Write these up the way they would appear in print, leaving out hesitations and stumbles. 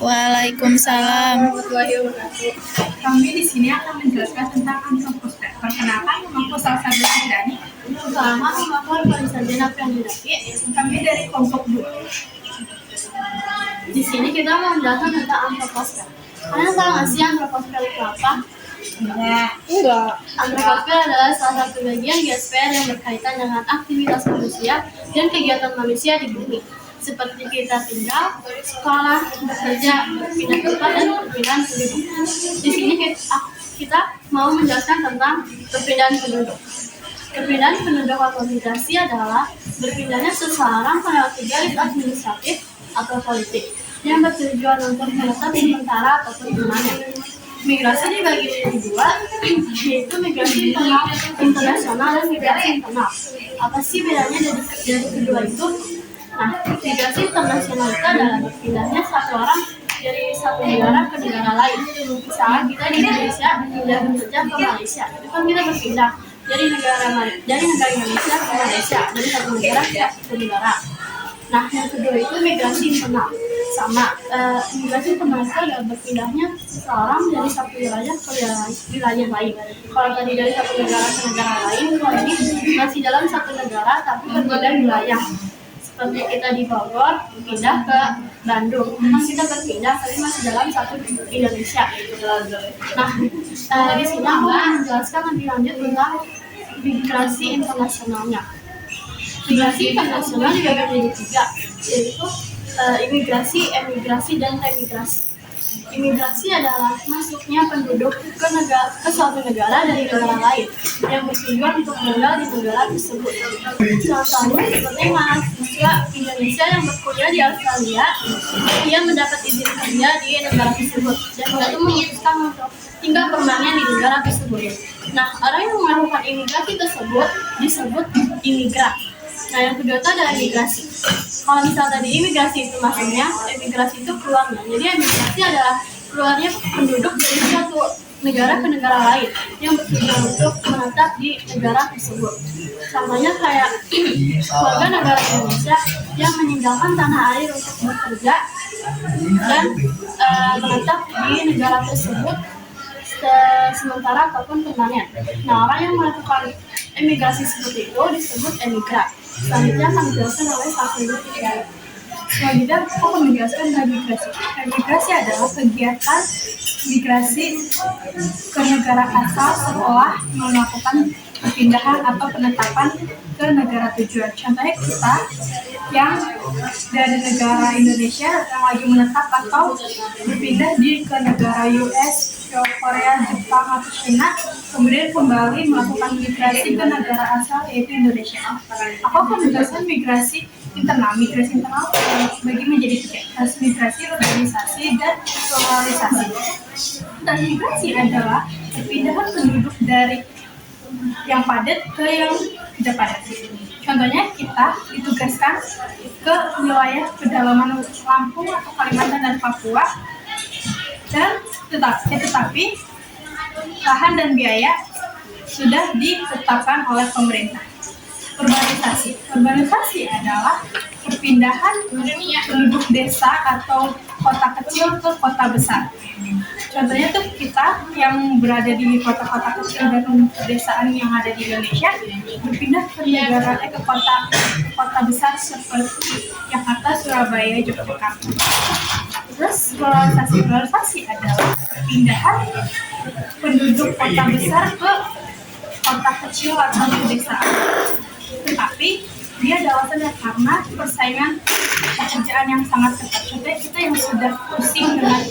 Waalaikumsalam. Warahmatullahi wabarakatuh. Kami di sini akan menjelaskan tentang Antikomposter. Perkenalkan, namaku Salsa Bersidani. Pertama, namaku Farisadiana Prandidati. Kami dari kelompok 2. Di sini kita mau menjelaskan tentang antroposfer. Kalian tahu nggak sih antroposfer itu apa? Enggak. Antroposfer adalah salah satu bagian geosfer yang berkaitan dengan aktivitas manusia dan kegiatan manusia di bumi. Seperti kita tinggal, sekolah, bekerja, berpindah tempat, dan perpindahan penduduk. Di sini kita mau menjelaskan tentang perpindahan penduduk. Perpindahan penduduk atau migrasi adalah berpindahnya seseorang melewati garis administratif atau politik yang bertujuan untuk menetap sementara ataupun permanen. Migrasi dibagi menjadi dua, yaitu migrasi internasional dan migrasi internal. Apa sih bedanya dari kedua itu? Nah, migrasi internasional itu adalah berpindahnya satu orang dari satu negara ke negara lain. Misalnya kita di Indonesia pindah bekerja ke Malaysia, itu kan kita berpindah dari negara Indonesia ke Malaysia, dari satu negara ke satu negara. Nah, yang kedua itu migrasi internal. Sama, migrasi internal itu adalah berpindahnya seseorang dari satu wilayah ke wilayah lain. Kalau tadi dari satu negara ke negara lain, kalau ini masih dalam satu negara tapi berbeda wilayah. Seperti kita di Bogor, pindah ke Bandung. Memang kita berpindah, tapi masih dalam satu Indonesia. Nah, di sini aku akan menjelaskan lebih lanjut tentang migrasi internasionalnya. Migrasi internasional dibagi menjadi tiga, yaitu imigrasi, emigrasi, dan remigrasi. Imigrasi adalah masuknya penduduk ke suatu negara dari negara lain yang bertujuan untuk tinggal di negara tersebut. Contohnya seperti mahasiswa Indonesia yang berkuliah di Australia, dia mendapat izin kerja di negara tersebut dan lalu memutuskan untuk tinggal permanen di negara tersebut. Nah, orang yang melakukan imigrasi tersebut disebut imigran. Nah, yang kedua itu adalah imigrasi. Kalau misal tadi imigrasi itu maksudnya, imigrasi itu keluarnya. Jadi imigrasi adalah keluarnya penduduk dari suatu negara ke negara lain yang bertujuan untuk menetap di negara tersebut. Contohnya kayak warga negara Indonesia yang meninggalkan tanah air untuk bekerja dan menetap di negara tersebut sementara ataupun permanen. Nah, orang yang melakukan emigrasi seperti itu disebut emigran. Selanjutnya akan dijelaskan oleh Safrina Tiara. Selanjutnya aku akan menjelaskan tentang migrasi. Migrasi adalah kegiatan migrasi ke negara asal setelah melakukan perpindahan atau penetapan ke negara tujuan. Contohnya kita yang dari negara Indonesia yang lagi menetap atau berpindah ke negara US, Korea, Jepang, atau China, kemudian kembali melakukan migrasi ke negara asal yaitu Indonesia. Aku akan menjelaskan migrasi internal. Migrasi internal bagi menjadi tiga: transmigrasi, urbanisasi, dan globalisasi. Transmigrasi adalah perpindahan penduduk dari yang padat ke yang tidak padat. Contohnya kita ditugaskan ke wilayah pedalaman Lampung atau Kalimantan dan Papua, dan tetapi lahan dan biaya sudah ditetapkan oleh pemerintah. Urbanisasi adalah perpindahan penduduk desa atau kota kecil ke kota besar. Contohnya tuh kita yang berada di kota-kota kecil dan pedesaan yang ada di Indonesia berpindah ke kota besar seperti Jakarta, Surabaya, Yogyakarta. Terus globalisasi adalah perpindahan penduduk kota besar ke kota kecil atau pedesaan. Tetapi dia ada alasannya karena persaingan pekerjaan yang sangat ketat. Contohnya kita yang sudah pusing dengan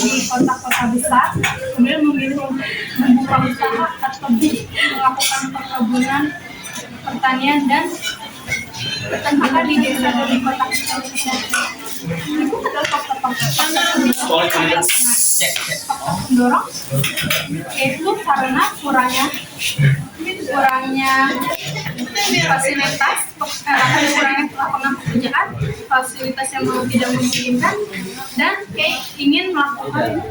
di kota-kota besar, kemudian memilih untuk membuka usaha atau melakukan perkebunan, pertanian, dan peternakan di desa dan di kota kecil. Itu adalah faktor-faktor pendorong, yaitu karena kurangnya fasilitas, kurangnya lapangan pekerjaan, fasilitas yang tidak memungkinkan, dan ingin melakukan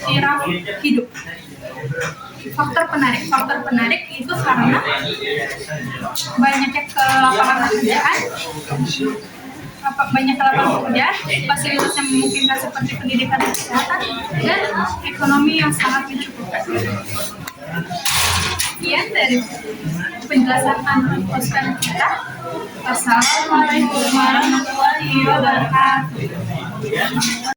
tiraf hidup. Faktor penarik itu karena banyaknya lapangan pekerjaan, banyak lapangan kerja, fasilitas yang memungkinkan seperti pendidikan dan kesehatan, dan ekonomi yang sangat mencukupkan. Sekian dari penjelasan Oscar kita. Wassalamualaikum warahmatullahi wabarakatuh.